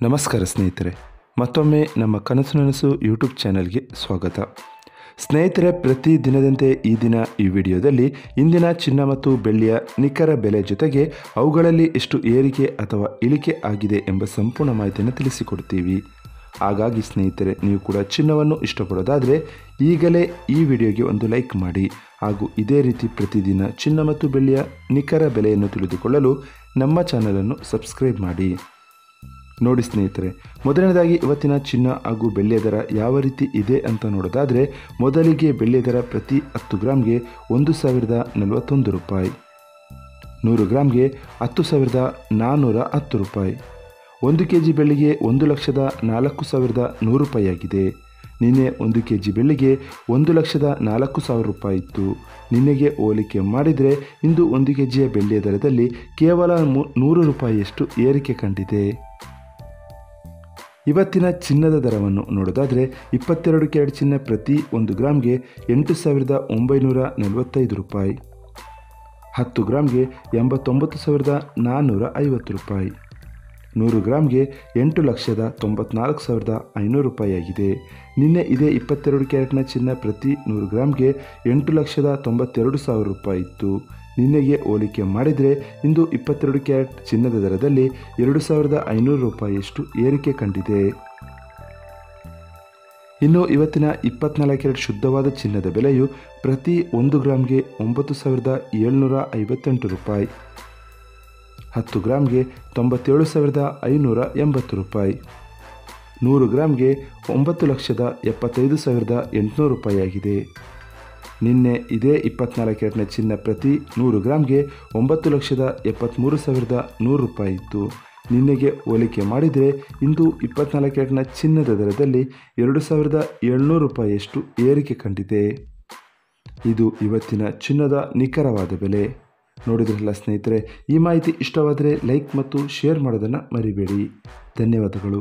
ನಮಸ್ಕಾರ ಸ್ನೇಹಿತರೆ, ಮತ್ತೊಮ್ಮೆ ನಮ್ಮ ಕನಸು ನನಸು ಯೂಟ್ಯೂಬ್ ಚಾನೆಲ್ಗೆ ಸ್ವಾಗತ. ಸ್ನೇಹಿತರೆ, ಪ್ರತಿ ದಿನದಂತೆ ಈ ದಿನ ಈ ವಿಡಿಯೋದಲ್ಲಿ ಇಂದಿನ ಚಿನ್ನ ಮತ್ತು ಬೆಳ್ಳಿಯ ನಿಖರ ಬೆಲೆ ಜೊತೆಗೆ ಅವುಗಳಲ್ಲಿ ಎಷ್ಟು ಏರಿಕೆ ಅಥವಾ ಇಳಿಕೆ ಆಗಿದೆ ಎಂಬ ಸಂಪೂರ್ಣ ಮಾಹಿತಿಯನ್ನು ತಿಳಿಸಿಕೊಡ್ತೀವಿ. ಹಾಗಾಗಿ ಸ್ನೇಹಿತರೆ, ನೀವು ಕೂಡ ಚಿನ್ನವನ್ನು ಇಷ್ಟಪಡೋದಾದರೆ ಈಗಲೇ ಈ ವಿಡಿಯೋಗೆ ಒಂದು ಲೈಕ್ ಮಾಡಿ ಹಾಗೂ ಇದೇ ರೀತಿ ಪ್ರತಿದಿನ ಚಿನ್ನ ಮತ್ತು ಬೆಳ್ಳಿಯ ನಿಖರ ಬೆಲೆಯನ್ನು ತಿಳಿದುಕೊಳ್ಳಲು ನಮ್ಮ ಚಾನಲನ್ನು ಸಬ್ಸ್ಕ್ರೈಬ್ ಮಾಡಿ. ನೋಡಿ ಸ್ನೇಹಿತರೆ, ಮೊದಲನೇದಾಗಿ ಇವತ್ತಿನ ಚಿನ್ನ ಹಾಗೂ ಬೆಳ್ಳಿಯ ದರ ಯಾವ ರೀತಿ ಇದೆ ಅಂತ ನೋಡೋದಾದರೆ, ಮೊದಲಿಗೆ ಬೆಳ್ಳಿಯ ದರ ಪ್ರತಿ 10 ಗ್ರಾಮ್ಗೆ 1041 ರೂಪಾಯಿ, 100 ಗ್ರಾಮ್ಗೆ 10,410 ರೂಪಾಯಿ. 1 ಕೆಜಿ ಬೆಳ್ಳಿಗೆ 1,04,100 ರೂಪಾಯಿ ಆಗಿದೆ. ನಿನ್ನೆ 1 ಕೆಜಿ ಬೆಳ್ಳಿಗೆ 1,04,000 ರೂಪಾಯಿ ಇತ್ತು. ನಿನ್ನೆಗೆ ಹೋಲಿಕೆ ಮಾಡಿದರೆ ಇಂದು 1 ಕೆಜಿಯ ಬೆಳ್ಳಿಯ ದರದಲ್ಲಿ ಕೇವಲ 100 ರೂಪಾಯಿಯಷ್ಟು ಏರಿಕೆ ಕಂಡಿದೆ. ಇವತ್ತಿನ ಚಿನ್ನದ ದರವನ್ನು ನೋಡೋದಾದರೆ, 22 ಕ್ಯಾರೆಟ್ ಚಿನ್ನ ಪ್ರತಿ 1 ಗ್ರಾಮ್ಗೆ 8,945 ರೂಪಾಯಿ, 10 ಗ್ರಾಮ್ಗೆ 89,450 ರೂಪಾಯಿ, 100 ಗ್ರಾಮ್ಗೆ 8,94,500 ರೂಪಾಯಿ ಆಗಿದೆ. ನಿನ್ನೆ ಇದೇ 22 ಕ್ಯಾರೆಟ್ನ ಚಿನ್ನ ಪ್ರತಿ 100 ಗ್ರಾಮ್ಗೆ 8,92,000 ರೂಪಾಯಿ ಇತ್ತು. ನಿನ್ನೆಗೆ ಹೋಲಿಕೆ ಮಾಡಿದರೆ ಇಂದು 22 ಕ್ಯಾರೆಟ್ ಚಿನ್ನದ ದರದಲ್ಲಿ 2,500 ರೂಪಾಯಿಯಷ್ಟು ಏರಿಕೆ ಕಂಡಿದೆ. ಇನ್ನು ಇವತ್ತಿನ 24 ಕ್ಯಾರೆಟ್ ಶುದ್ಧವಾದ ಚಿನ್ನದ ಬೆಲೆಯು ಪ್ರತಿ 1 ಗ್ರಾಮ್ಗೆ 9,758 ರೂಪಾಯಿ, 10 ಗ್ರಾಮ್ಗೆ 97,580 ರೂಪಾಯಿ, 100 ಗ್ರಾಮ್ಗೆ 9,75,800 ರೂಪಾಯಿ ಆಗಿದೆ. ನಿನ್ನೆ ಇದೇ 24 ಕ್ಯಾರೆಟ್ನ ಚಿನ್ನ ಪ್ರತಿ 100 ಗ್ರಾಮ್ಗೆ 9,73,100 ರೂಪಾಯಿ ಇತ್ತು. ನಿನ್ನೆಗೆ ಹೋಲಿಕೆ ಮಾಡಿದರೆ ಇಂದು 24 ಕ್ಯಾರೆಟ್ನ ಚಿನ್ನದ ದರದಲ್ಲಿ 2,700 ರೂಪಾಯಿಯಷ್ಟು ಏರಿಕೆ ಕಂಡಿದೆ. ಇದು ಇವತ್ತಿನ ಚಿನ್ನದ ನಿಖರವಾದ ಬೆಲೆ. ನೋಡಿದ್ರಲ್ಲ ಸ್ನೇಹಿತರೆ, ಈ ಮಾಹಿತಿ ಇಷ್ಟವಾದರೆ ಲೈಕ್ ಮತ್ತು ಶೇರ್ ಮಾಡೋದನ್ನು ಮರಿಬೇಡಿ. ಧನ್ಯವಾದಗಳು.